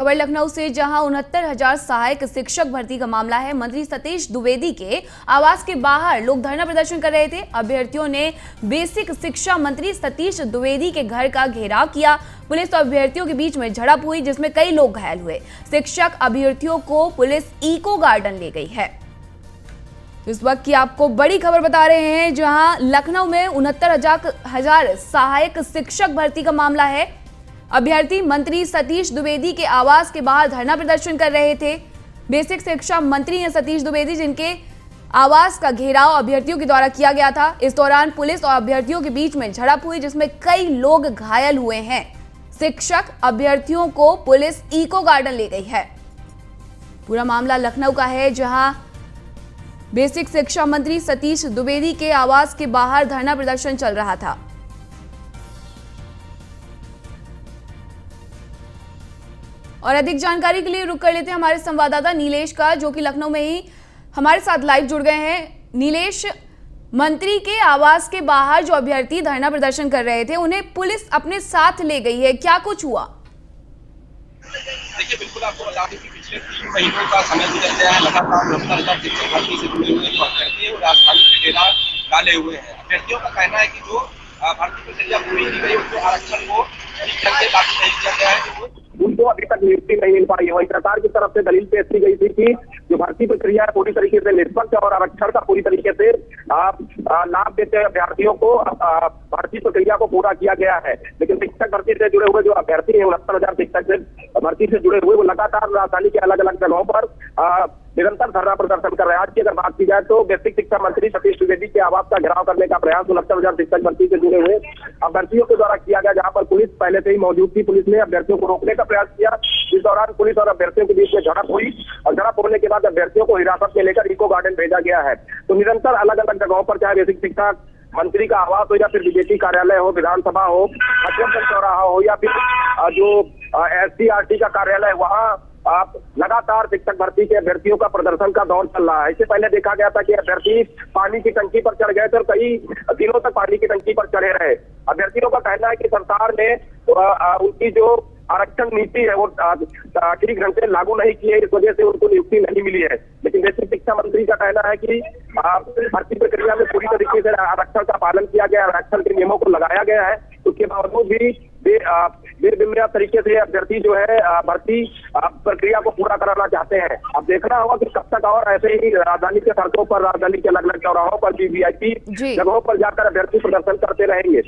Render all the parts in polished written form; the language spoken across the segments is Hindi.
खबर लखनऊ से, जहां 69,000 सहायक शिक्षक भर्ती का मामला है। मंत्री सतीश द्विवेदी के आवास के बाहर लोग धरना प्रदर्शन कर रहे थे। अभ्यर्थियों ने बेसिक शिक्षा मंत्री सतीश द्विवेदी के घर का घेराव किया। पुलिस और अभ्यर्थियों के बीच में झड़प हुई, जिसमें कई लोग घायल हुए। शिक्षक अभ्यर्थियों को पुलिस इको गार्डन ले गई है। इस वक्त की आपको बड़ी खबर बता रहे हैं, जहां लखनऊ में 69,000 सहायक शिक्षक भर्ती का मामला है। अभ्यर्थी मंत्री सतीश द्विवेदी के आवास के बाहर धरना प्रदर्शन कर रहे थे। बेसिक शिक्षा मंत्री हैं सतीश द्विवेदी, जिनके आवास का घेराव अभ्यर्थियों के द्वारा किया गया था। इस दौरान पुलिस और अभ्यर्थियों के बीच में झड़प हुई, जिसमें कई लोग घायल हुए हैं। शिक्षक अभ्यर्थियों को पुलिस इको गार्डन ले गई है। पूरा मामला लखनऊ का है, जहां बेसिक शिक्षा मंत्री सतीश द्विवेदी के आवास के बाहर धरना प्रदर्शन चल रहा था। और अधिक जानकारी के लिए रुक कर लेते हैं हमारे संवाददाता नीलेश का, जो कि लखनऊ में ही हमारे साथ लाइव जुड़ गए हैं। नीलेश, मंत्री के आवास के बाहर जो अभ्यर्थी धरना प्रदर्शन कर रहे थे, उन्हें पुलिस अपने साथ ले गई है, क्या कुछ हुआ? देखिए, बिल्कुल आपको बता दें कि पिछले 3 महीनों का समय गुजर गया है। लगातार 69,000 शिक्षक भर्ती से जुड़े हुए जो अभ्यर्थी है वो राजधानी में डेरा डाले हुए हैं। अभ्यर्थियों का कहना है कि जो भर्ती प्रक्रिया पूरी की गई उसमें आरक्षण को ठीक करके लागू नहीं किया गया है, उनको अभी तक नियुक्ति नहीं मिल पाई है। वहीं सरकार की तरफ से दलील पेश की गई थी कि जो भर्ती प्रक्रिया है पूरी तरीके से निष्पक्ष और आरक्षण का पूरी तरीके से लाभ देते अभ्यर्थियों को भर्ती प्रक्रिया को पूरा किया गया है। लेकिन शिक्षक भर्ती से जुड़े हुए जो अभ्यर्थी है, 69,000 शिक्षक से भर्ती से जुड़े हुए, वो लगातार राजधानी के अलग अलग जगहों पर निरंतर धरना प्रदर्शन कर रहे हैं। आज की अगर बात की जाए तो बेसिक शिक्षा मंत्री सतीश द्विवेदी के आवास का घेराव करने का प्रयास 69,000 शिक्षक भर्ती से जुड़े हुए अभ्यर्थियों के द्वारा किया गया, जहां पर पुलिस पहले से ही मौजूद थी। पुलिस ने अभ्यर्थियों को रोकने का प्रयास किया। इस दौरान पुलिस और अभ्यर्थियों के बीच में झड़प हुई और झड़प होने के बाद अभ्यर्थियों को हिरासत में लेकर इको गार्डन भेजा गया है। तो निरंतर अलग अलग जगहों पर, चाहे बेसिक शिक्षा मंत्री का आवास हो या फिर बीजेपी कार्यालय हो, विधानसभा हो, हजरतगंज चौराहा हो या फिर जो SCRT का कार्यालय, वहां आप लगातार शिक्षक भर्ती के अभ्यर्थियों का प्रदर्शन का दौर चल रहा है। इससे पहले देखा गया था कि अभ्यर्थी पानी की टंकी पर चढ़ गए थे और कई दिनों तक पानी की टंकी पर चढ़े रहे। अभ्यर्थियों का कहना है कि सरकार ने उनकी जो आरक्षण नीति है वो ठीक ढंग से लागू नहीं की है, इस वजह से उनको नियुक्ति नहीं मिली है। लेकिन बेसिक शिक्षा मंत्री का कहना है कि भर्ती प्रक्रिया में पूरी तरीके से आरक्षण का पालन किया गया, आरक्षण के नियमों को लगाया गया है। उसके बावजूद भी बेबिमिया तरीके से अभ्यर्थी जो है भर्ती प्रक्रिया को पूरा कराना चाहते हैं। अब देखना होगा कि कब तक और ऐसे ही राजधानी के सड़कों पर, राजधानी के अलग अलग चौराहों पर भी VIP जगहों पर जाकर अभ्यर्थी प्रदर्शन करते रहेंगे।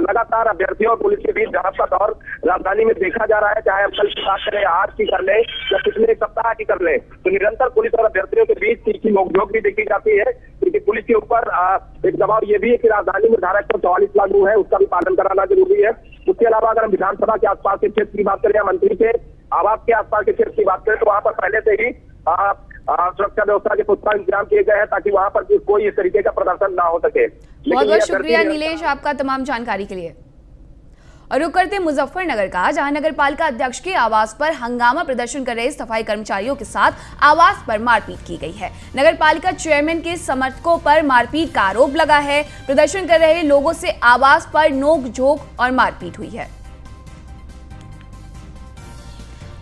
लगातार अभ्यर्थियों और पुलिस के बीच झड़प का दौर राजधानी में देखा जा रहा है, चाहे हम कल की बात करें, आज की कर ले या पिछले एक सप्ताह की कर ले। तो निरंतर पुलिस और अभ्यर्थियों के बीच तीखी नोकझोंक भी देखी जाती है, क्योंकि पुलिस के ऊपर एक दबाव ये भी है कि राजधानी में धारा 144 लागू है, उसका भी पालन कराना जरूरी है। उसके अलावा अगर हम विधानसभा के आसपास के क्षेत्र की बात करें या मंत्री के आवास के आसपास के क्षेत्र की बात करें, तो वहां पर पहले से ही सुरक्षा व्यवस्था के पुख्ता इंतजाम किए गए हैं, ताकि वहां पर कोई इस तरीके का प्रदर्शन ना हो सके। बहुत बहुत शुक्रिया नीलेश आपका तमाम जानकारी के लिए। और रुक करते मुजफ्फरनगर का, जहां नगर पालिका अध्यक्ष के आवास पर हंगामा प्रदर्शन कर रहे सफाई कर्मचारियों के साथ आवास पर मारपीट की गई है। नगर पालिका चेयरमैन के समर्थकों पर मारपीट का आरोप लगा है। प्रदर्शन कर रहे लोगों से आवास पर नोक-झोंक और मारपीट हुई है।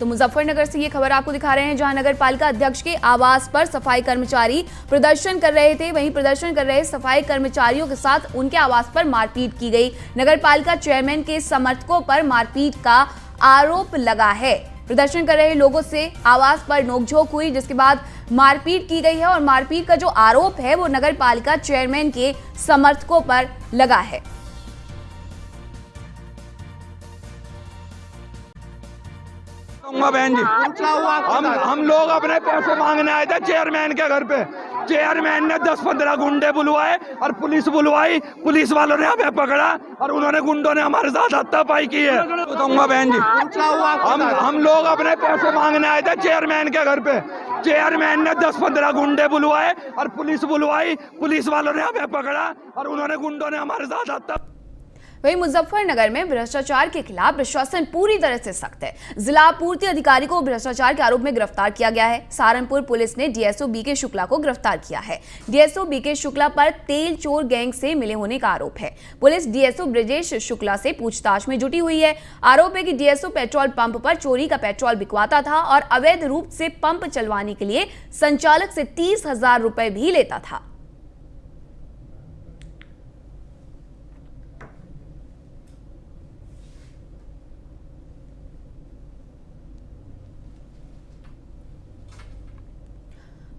तो मुजफ्फरनगर से ये खबर आपको दिखा रहे हैं, जहां नगर पालिका अध्यक्ष के आवास पर सफाई कर्मचारी प्रदर्शन कर रहे थे। वहीं प्रदर्शन कर रहे सफाई कर्मचारियों के साथ उनके आवास पर मारपीट की गई। नगर पालिका चेयरमैन के समर्थकों पर मारपीट का आरोप लगा है। प्रदर्शन कर रहे लोगों से आवास पर नोकझोंक हुई, जिसके बाद मारपीट की गई है। और मारपीट का जो आरोप है वो नगर पालिका चेयरमैन के समर्थकों पर लगा है। बहन जी, हम लोग अपने पैसे मांगने आए थे चेयरमैन के घर पे। चेयरमैन ने 10-15 गुंडे बुलवाए और पुलिस बुलवाई। पुलिस वालों ने हमें पकड़ा और उन्होंने गुंडों ने हमारे साथ हाथापाई की है। बताऊंगा बहन जी, हम लोग अपने पैसे मांगने आए थे चेयरमैन के घर पे। चेयरमैन ने 10-15 गुंडे बुलवाए और पुलिस बुलवाई। पुलिस वालों ने हमें पकड़ा और उन्होंने गुंडों ने हमारे साथ हाथापाई। वहीं मुजफ्फरनगर में भ्रष्टाचार के खिलाफ प्रशासन पूरी तरह से सख्त है। जिला आपूर्ति अधिकारी को भ्रष्टाचार के आरोप में गिरफ्तार किया गया है। सहारनपुर पुलिस ने डीएसओ बीके शुक्ला को गिरफ्तार किया है। डीएसओ बीके शुक्ला पर तेल चोर गैंग से मिले होने का आरोप है। पुलिस डीएसओ ब्रजेश शुक्ला से पूछताछ में जुटी हुई है। आरोप है कि डीएसओ पेट्रोल पंप पर चोरी का पेट्रोल बिकवाता था और अवैध रूप से पंप चलवाने के लिए संचालक से 30,000 रुपए भी लेता था।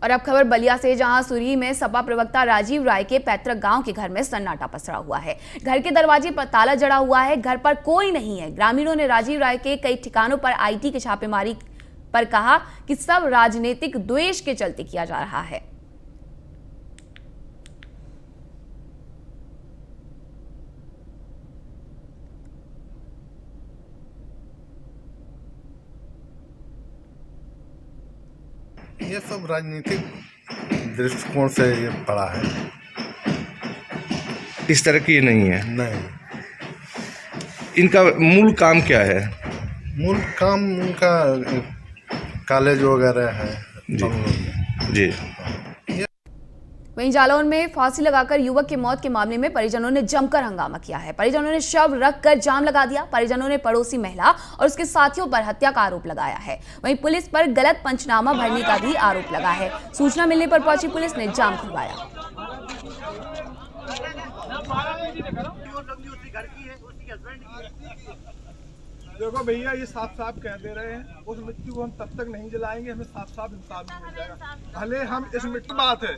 और अब खबर बलिया से, जहां सुरी में सपा प्रवक्ता राजीव राय के पैतृक गांव के घर में सन्नाटा पसरा हुआ है। घर के दरवाजे पर ताला जड़ा हुआ है, घर पर कोई नहीं है। ग्रामीणों ने राजीव राय के कई ठिकानों पर आईटी की छापेमारी पर कहा कि सब राजनीतिक द्वेष के चलते किया जा रहा है। ये सब राजनीतिक दृष्टिकोण से ये पड़ा है। इस तरह की ये नहीं है। नहीं, इनका मूल काम क्या है? मूल काम उनका कॉलेज वगैरह है जी। बंगलोर में। जी। वहीं जालौन में फांसी लगाकर युवक की मौत के मामले में परिजनों ने जमकर हंगामा किया है। परिजनों ने शव रखकर जाम लगा दिया। परिजनों ने पड़ोसी महिला और उसके साथियों पर हत्या का आरोप लगाया है। वहीं पुलिस पर गलत पंचनामा भरने का भी आरोप लगा है। सूचना मिलने पर पहुंची पुलिस ने जाम खुलवाया। देखो भैया, ये साफ साफ कह दे रहे हैं, उस मिट्टी को हम तब तक नहीं जलाएंगे, हमें साफ साफ इंसाफ नहीं मिल जाएगा। भले हम इस मिट्टी बात है,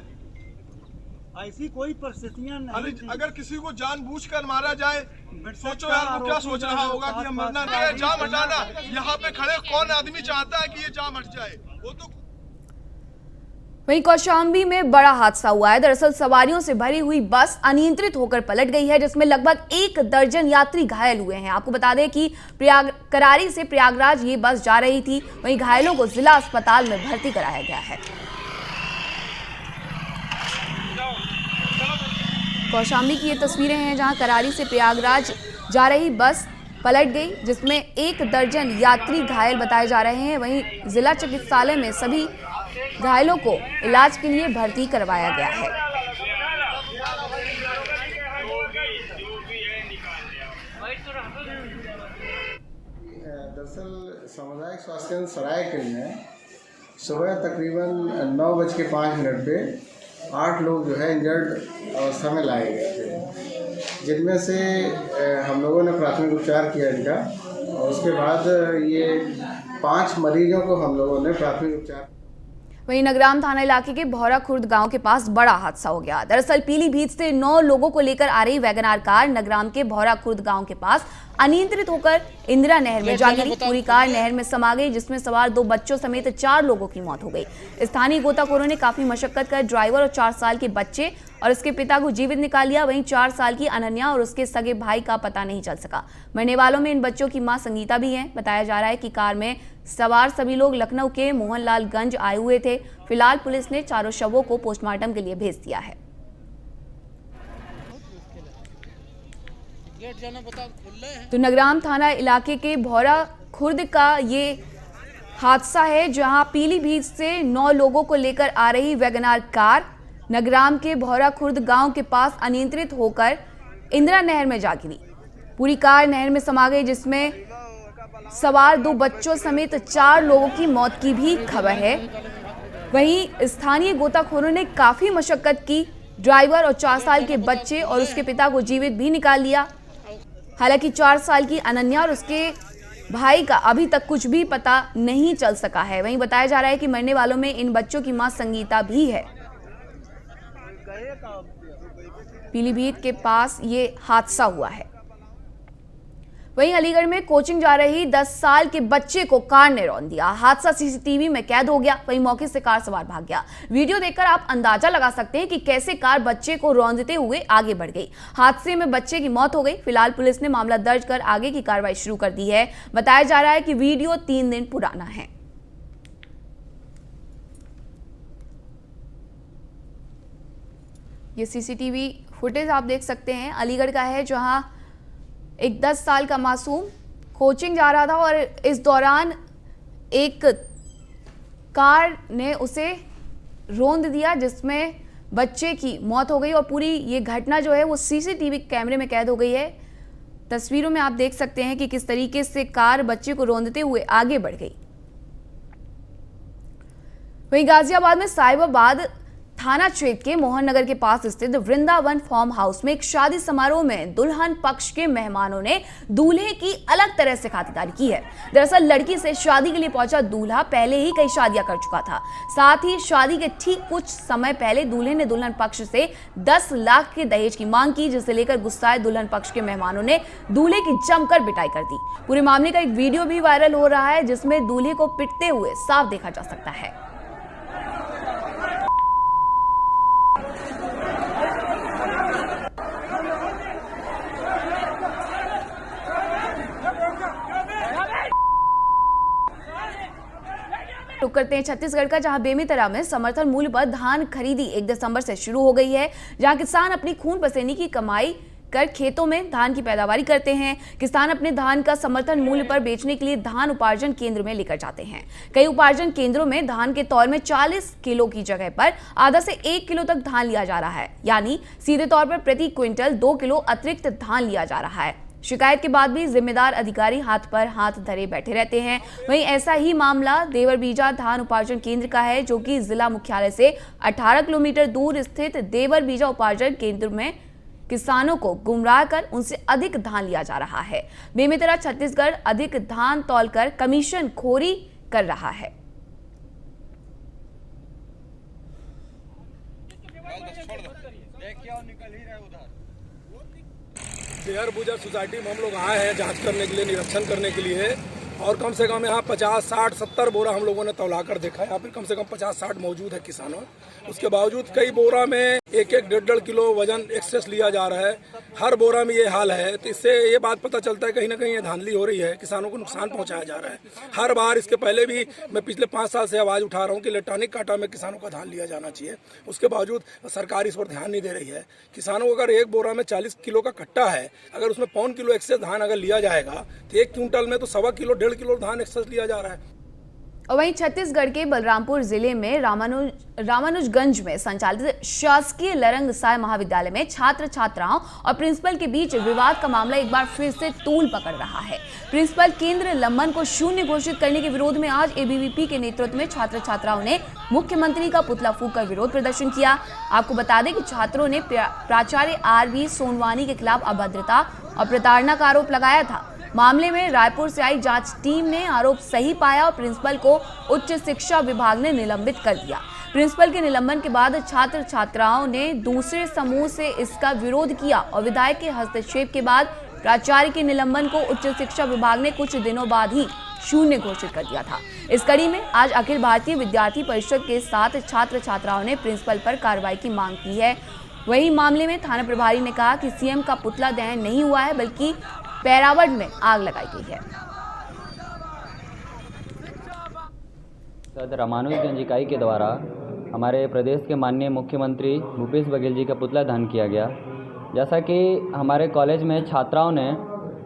ऐसी कोई परिस्थितियां नहीं। अगर किसी को जानबूझकर मारा जाए, सोचो यार वो क्या सोच रहा होगा कि हम मरना नहीं है। जाम हटाना, यहाँ पे खड़े कौन आदमी चाहता है कि ये जाम हट जाए? वो तो वहीं कौशाम्बी में बड़ा हादसा हुआ है। दरअसल सवारियों से भरी हुई बस अनियंत्रित होकर पलट गई है, जिसमें लगभग 1 दर्जन यात्री घायल हुए हैं। आपको बता दें कि करारी से प्रयागराज ये बस जा रही थी। वहीं घायलों को जिला अस्पताल में भर्ती कराया गया है। कौशाम्बी की ये तस्वीरें हैं, जहां करारी से प्रयागराज जा रही बस पलट गई, जिसमें 1 दर्जन यात्री घायल बताए जा रहे हैं। वहीं जिला चिकित्सालय में सभी घायलों को इलाज के लिए भर्ती करवाया गया है। दरअसल सामुदायिक स्वास्थ्य केंद्र सरायकेला में सुबह तकरीबन 9:05 पे 8 लोग जो है इंजर्ड अवस्था में लाए गए थे, जिनमें से हम लोगों ने प्राथमिक उपचार किया इनका, और उसके बाद ये 5 मरीजों को हम लोगों ने प्राथमिक उपचार। वहीं नगराम थाना इलाके के भौरा खुर्द गांव के पास बड़ा हादसा हो गया। दरअसल पीलीभीत से 9 लोगों को लेकर आ रही वैगनार कार नगराम के भौरा खुर्द गांव के पास अनियंत्रित होकर इंदिरा नहर में जा गिरी। पूरी कार नहर में समा गई, जिसमें सवार 2 बच्चों समेत 4 लोगों की मौत हो गई। स्थानीय गोताखोरों ने काफी मशक्कत कर ड्राइवर और 4 साल के बच्चे और उसके पिता को जीवित निकाल लिया। वहीं 4 साल की अनन्या और उसके सगे भाई का पता नहीं चल सका। मरने वालों में इन बच्चों की मां संगीता भी है। बताया जा रहा है कि कार में सवार सभी लोग लखनऊ के मोहनलालगंज आए हुए थे। फिलहाल पुलिस ने चारों शवों को पोस्टमार्टम के लिए भेज दिया है। तो नगराम थाना इलाके के भौरा खुर्द का ये हादसा है, जहां पीलीभीत से 9 लोगों को लेकर आ रही वैगनार कार नगराम के भौरा खुर्द गांव के पास अनियंत्रित होकर इंदिरा नहर में जा गिरी। पूरी कार नहर में समा गई, जिसमें सवार 2 बच्चों समेत 4 लोगों की मौत की भी खबर है। वहीं स्थानीय गोताखोरों ने काफी मशक्कत की, ड्राइवर और 4 साल के बच्चे और उसके पिता को जीवित भी निकाल लिया। हालांकि 4 साल की अनन्या और उसके भाई का अभी तक कुछ भी पता नहीं चल सका है। वहीं बताया जा रहा है कि मरने वालों में इन बच्चों की मां संगीता भी है। पीलीभीत के पास ये हादसा हुआ है। वहीं अलीगढ़ में कोचिंग जा रही 10 साल के बच्चे को कार ने रौंद दिया। हादसा सीसीटीवी में कैद हो गया। वहीं मौके से कार सवार भाग गया। वीडियो देखकर आप अंदाजा लगा सकते हैं कि कैसे कार बच्चे को रौंदते हुए आगे बढ़ गई। हादसे में बच्चे की मौत हो गई। फिलहाल पुलिस ने मामला दर्ज कर आगे की कार्रवाई शुरू कर दी है। बताया जा रहा है कि वीडियो 3 दिन पुराना है। ये सीसीटीवी फुटेज आप देख सकते हैं, अलीगढ़ का है, जहां एक 10 साल का मासूम कोचिंग जा रहा था और इस दौरान एक कार ने उसे रौंद दिया, जिसमें बच्चे की मौत हो गई। और पूरी ये घटना जो है वो सीसीटीवी कैमरे में कैद हो गई है। तस्वीरों में आप देख सकते हैं कि किस तरीके से कार बच्चे को रौंदते हुए आगे बढ़ गई। वहीं गाजियाबाद में साहिबाबाद थाना क्षेत्र के मोहन नगर के पास स्थित वृंदावन फार्म हाउस में एक शादी समारोह में दुल्हन पक्ष के मेहमानों ने दूल्हे की अलग तरह से खातिरदारी की है। दरअसल लड़की से शादी के लिए पहुंचा दूल्हा पहले ही कई शादियां कर चुका था। साथ ही शादी के ठीक कुछ समय पहले दूल्हे ने दुल्हन पक्ष से 10 लाख के दहेज की मांग की, जिसे लेकर गुस्साए दुल्हन पक्ष के मेहमानों ने दूल्हे की जमकर पिटाई कर दी। पूरे मामले का एक वीडियो भी वायरल हो रहा है, जिसमें दूल्हे को पिटते हुए साफ देखा जा सकता है। रुक करते हैं छत्तीसगढ़ का, जहां बेमेतरा में समर्थन मूल्य पर धान खरीदी 1 दिसंबर से शुरू हो गई है। जहां किसान अपनी खून पसीने की कमाई कर खेतों में धान की पैदावारी करते हैं। किसान अपने धान का समर्थन मूल्य पर बेचने के लिए धान उपार्जन केंद्र में लेकर जाते हैं। कई उपार्जन केंद्रों में धान के तौर में 40 किलो की जगह पर आधा से 1 किलो तक धान लिया जा रहा है, यानी सीधे तौर पर प्रति क्विंटल 2 किलो अतिरिक्त धान लिया जा रहा है। शिकायत के बाद भी जिम्मेदार अधिकारी हाथ पर हाथ धरे बैठे रहते हैं। वहीं ऐसा ही मामला देवरबीजा धान उपार्जन केंद्र का है, जो कि जिला मुख्यालय से 18 किलोमीटर दूर स्थित देवरबीजा उपार्जन केंद्र में किसानों को गुमराह कर उनसे अधिक धान लिया जा रहा है। बेमेतरा छत्तीसगढ़ अधिक धान तौलकर कमीशन खोरी कर रहा है। शेयर बुजर सोसाइटी में हम लोग आए हैं जांच करने के लिए, निरीक्षण करने के लिए, और कम से कम यहाँ 50, 60, 70 बोरा हम लोगों ने तौला कर देखा। यहाँ पर कम से कम 50, 60 मौजूद है किसानों। उसके बावजूद कई बोरा में 1-1, 1.5 किलो वजन एक्सेस लिया जा रहा है। हर बोरा में ये हाल है, तो इससे ये बात पता चलता है कहीं ना कहीं ये धांधली हो रही है, किसानों को नुकसान पहुंचाया जा रहा है। हर बार इसके पहले भी मैं पिछले 5 साल से आवाज उठा रहा हूँ कि इलेक्ट्रॉनिक कांटा में किसानों का धान लिया जाना चाहिए। उसके बावजूद सरकार इस पर ध्यान नहीं दे रही है। किसानों को अगर एक बोरा में 40 किलो का कट्टा है, अगर उसमें 1.25 किलो एक्सेस धान अगर लिया जाएगा तो 1 क्विंटल में तो 1.25 किलो 1.5 किलो धान एक्सेस लिया जा रहा है। और वहीं छत्तीसगढ़ के बलरामपुर जिले में रामानुजगंज में संचालित शासकीय लरंग साय महाविद्यालय में छात्र छात्राओं और प्रिंसिपल के बीच विवाद का मामला एक बार फिर से तूल पकड़ रहा है। प्रिंसिपल केंद्र लंबन को शून्य घोषित करने के विरोध में आज एबीवीपी के नेतृत्व में छात्र छात्राओं ने मुख्यमंत्री का पुतला फूंक कर विरोध प्रदर्शन किया। आपको बता दें कि छात्रों ने प्राचार्य आरवी सोनवानी के खिलाफ अभद्रता और प्रताड़ना का आरोप लगाया था। मामले में रायपुर से आई जांच टीम ने आरोप सही पाया और प्रिंसिपल को उच्च शिक्षा विभाग ने निलंबित कर दिया। प्रिंसिपल के निलंबन के बाद छात्र छात्राओं ने दूसरे समूह से इसका विरोध किया और विधायक के हस्तक्षेप के बाद प्राचार्य के निलंबन को उच्च शिक्षा विभाग ने कुछ दिनों बाद ही शून्य घोषित कर दिया था। इस कड़ी में आज अखिल भारतीय विद्यार्थी परिषद के साथ छात्र छात्राओं ने प्रिंसिपल पर कार्रवाई की मांग की है। वहीं मामले में थाना प्रभारी ने कहा कि सीएम का पुतला दहन नहीं हुआ है, बल्कि पैरावट में आग लगाई गई है। सदर रामानुजगंज इकाई के द्वारा हमारे प्रदेश के माननीय मुख्यमंत्री भूपेश बघेल जी का पुतला दहन किया गया। जैसा कि हमारे कॉलेज में छात्राओं ने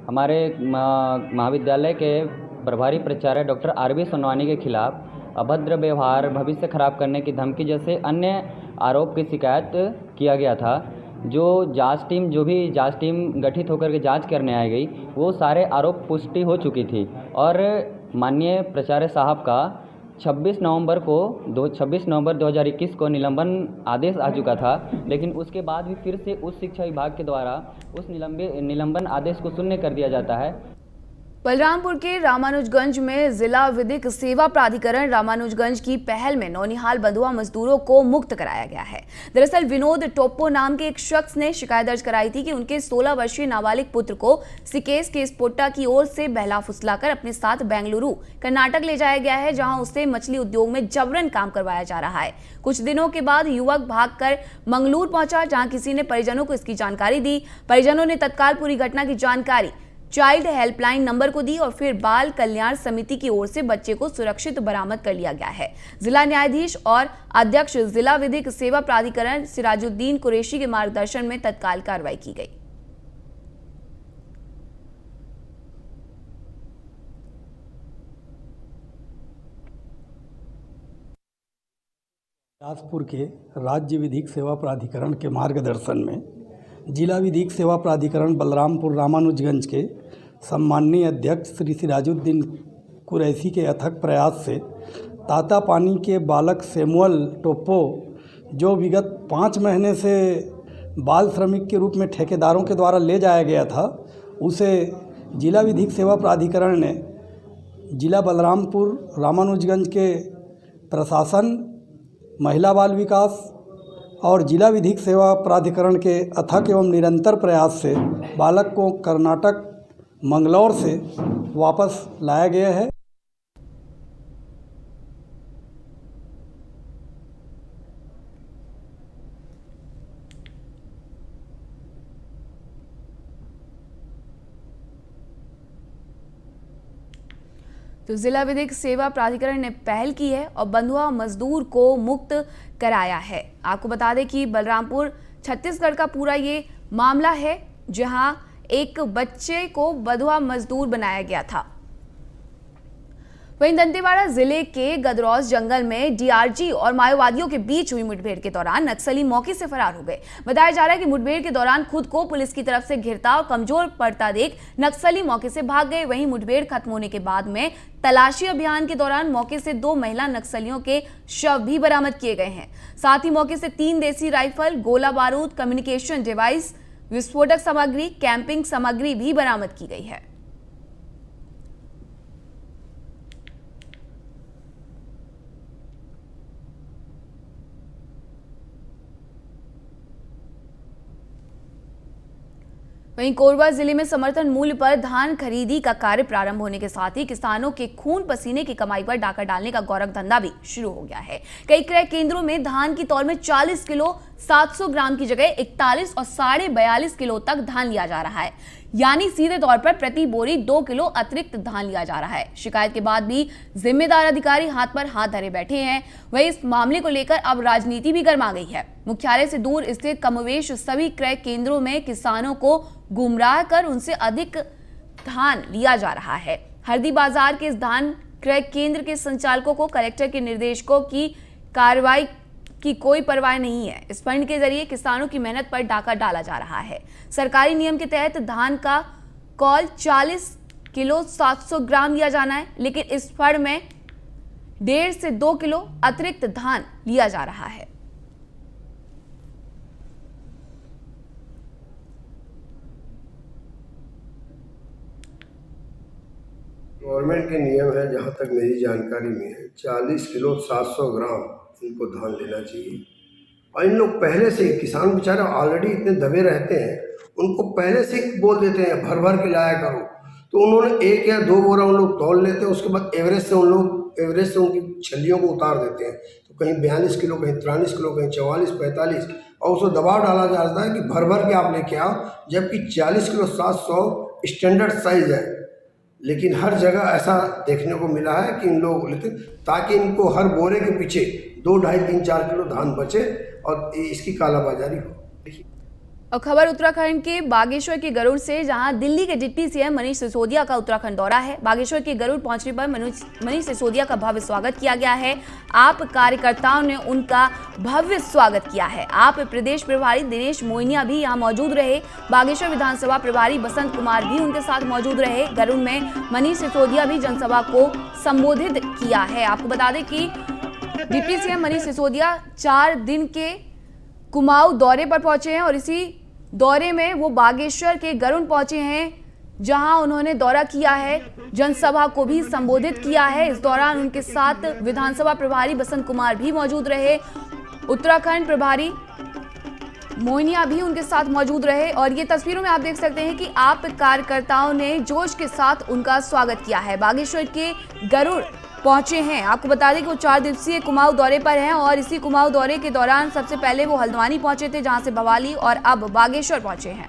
हमारे महाविद्यालय के प्रभारी प्राचार्य डॉक्टर आरवी सोनवानी के खिलाफ अभद्र व्यवहार, भविष्य खराब करने की धमकी जैसे अन्य आरोप की शिकायत किया गया था। जो भी जांच टीम गठित होकर के जांच करने आई गई, वो सारे आरोप पुष्टि हो चुकी थी और माननीय प्राचार्य साहब का 26 नवंबर 2021 को निलंबन आदेश आ चुका था। लेकिन उसके बाद भी फिर से उच्च शिक्षा विभाग के द्वारा उस निलंबन आदेश को शून्य कर दिया जाता है। बलरामपुर के रामानुजगंज में जिला विधिक सेवा प्राधिकरण रामानुजगंज की पहल में नौनिहाल बंधुआ मजदूरों को मुक्त कराया गया है। दरअसल विनोद टोप्पो नाम के एक शख्स ने शिकायत दर्ज कराई थी कि उनके 16 वर्षीय नाबालिग पुत्र को सिकेस के स्पोट्टा की ओर से बहला फुसलाकर अपने साथ बेंगलुरु कर्नाटक ले जाया गया है, जहां उसे मछली उद्योग में जबरन काम करवाया जा रहा है। कुछ दिनों के बाद युवक भागकर मंगलूर पहुंचा, जहां किसी ने परिजनों को इसकी जानकारी दी। परिजनों ने तत्काल पूरी घटना की जानकारी चाइल्ड हेल्पलाइन नंबर को दी और फिर बाल कल्याण समिति की ओर से बच्चे को सुरक्षित बरामद कर लिया गया है। जिला न्यायाधीश और अध्यक्ष जिला विधिक सेवा प्राधिकरण सिराजुद्दीन कुरैशी के मार्गदर्शन में तत्काल कार्रवाई की गई। बिलासपुर के राज्य विधिक सेवा प्राधिकरण के मार्गदर्शन में जिला विधिक सेवा प्राधिकरण बलरामपुर रामानुजगंज के सम्माननीय अध्यक्ष श्री सिराजुद्दीन कुरैशी के अथक प्रयास से तातापानी के बालक सैमुअल टोप्पो, जो विगत 5 महीने से बाल श्रमिक के रूप में ठेकेदारों के द्वारा ले जाया गया था, उसे जिला विधिक सेवा प्राधिकरण ने जिला बलरामपुर रामानुजगंज के प्रशासन, महिला बाल विकास और जिला विधिक सेवा प्राधिकरण के अथक एवं निरंतर प्रयास से बालक को कर्नाटक मंगलौर से वापस लाया गया है। तो जिला विधिक सेवा प्राधिकरण ने पहल की है और बंधुआ मजदूर को मुक्त कराया है। आपको बता दें कि बलरामपुर छत्तीसगढ़ का पूरा ये मामला है, जहां एक बच्चे को बंधुआ मजदूर बनाया गया था। वहीं दंतेवाड़ा जिले के गदरौस जंगल में डीआरजी और माओवादियों के बीच हुई मुठभेड़ के दौरान नक्सली मौके से फरार हो गए। बताया जा रहा है कि मुठभेड़ के दौरान खुद को पुलिस की तरफ से घिरता और कमजोर पड़ता देख नक्सली मौके से भाग गए। वहीं मुठभेड़ खत्म होने के बाद में तलाशी अभियान के दौरान मौके से 2 महिला नक्सलियों के शव भी बरामद किए गए हैं। साथ ही मौके से 3 देसी राइफल, गोला बारूद, कम्युनिकेशन डिवाइस, विस्फोटक सामग्री, कैंपिंग सामग्री भी बरामद की गई है। वहीं कोरबा जिले में समर्थन मूल्य पर धान खरीदी का कार्य प्रारंभ होने के साथ ही किसानों के खून पसीने की कमाई पर डाका डालने का गौरव धंधा भी शुरू हो गया है। कई क्रय केंद्रों में धान की तौल में 40 किलो 700 ग्राम की जगह 41 और 42.5 किलो तक धान लिया जा रहा है, यानी सीधे तौर पर प्रति बोरी 2 किलो अतिरिक्त धान लिया जा रहा है। शिकायत के बाद भी जिम्मेदार अधिकारी हाथ पर हाथ धरे बैठे हैं। वहीं इस मामले को लेकर अब राजनीति भी गर्मा गई है। मुख्यालय से दूर स्थित कमोवेश सभी क्रय केंद्रों में किसानों को गुमराह कर उनसे अधिक धान लिया जा रहा है। हरदी बाजार के इस धान क्रय केंद्र के संचालकों को कलेक्टर के निर्देशों की कार्रवाई की कोई परवाह नहीं है। इस फंड के जरिए किसानों की मेहनत पर डाका डाला जा रहा है। सरकारी नियम के तहत धान का कौल 40 किलो 700 ग्राम लिया जाना है, लेकिन इस फंड में 1.5 से 2 किलो अतिरिक्त धान लिया जा रहा है। गवर्नमेंट के नियम है, जहाँ तक मेरी जानकारी में है, 40 किलो 700 ग्राम इनको धान लेना चाहिए। और इन लोग पहले से, किसान बेचारे ऑलरेडी इतने दबे रहते हैं, उनको पहले से बोल देते हैं भर भर के लाया करो, तो उन्होंने 1 या 2 बोरा उन लोग तौल लेते हैं। उसके बाद एवरेज से उनकी छलियों को उतार देते हैं। तो कहीं 42 किलो, कहीं 43 किलो, कहीं 44, 45, और उसको दबाव डाला जाता है कि भर भर के आप लेके आओ, जबकि 40 किलो 700 स्टैंडर्ड साइज है। लेकिन हर जगह ऐसा देखने को मिला है कि इन लोग, लेकिन ताकि इनको हर बोरे के पीछे 2, 2.5, 3, 4 किलो धान बचे और इसकी कालाबाजारी हो। और खबर उत्तराखंड के बागेश्वर के गरुड़ से, जहां दिल्ली के डिप्टी सीएम मनीष सिसोदिया का उत्तराखंड दौरा है। बागेश्वर के गरुड़ पहुंचने पर मनीष सिसोदिया का भव्य स्वागत किया गया है। आप कार्यकर्ताओं ने उनका भव्य स्वागत किया है। आप प्रदेश प्रभारी दिनेश मोइनिया भी यहां मौजूद रहे। बागेश्वर विधानसभा प्रभारी बसंत कुमार भी उनके साथ मौजूद रहे। गरुड़ में मनीष सिसोदिया भी जनसभा को संबोधित किया है। आपको बता दें कि डिप्टी सीएम मनीष सिसोदिया 4 दिन के कुमाऊं दौरे पर पहुंचे हैं और इसी दौरे में वो बागेश्वर के गरुड़ पहुंचे हैं, जहां उन्होंने दौरा किया है, जनसभा को भी संबोधित किया है। इस दौरान उनके साथ विधानसभा प्रभारी बसंत कुमार भी मौजूद रहे। उत्तराखंड प्रभारी मोइनिया भी उनके साथ मौजूद रहे और ये तस्वीरों में आप देख सकते हैं कि आप कार्यकर्ताओं ने जोश के साथ उनका स्वागत किया है। बागेश्वर के गरुड़ पहुंचे हैं। आपको बता दें कि वो 4 दिवसीय कुमाऊं दौरे पर हैं और इसी कुमाऊं दौरे के दौरान सबसे पहले वो हल्द्वानी पहुंचे थे, जहां से भवाली, और अब बागेश्वर पहुंचे हैं।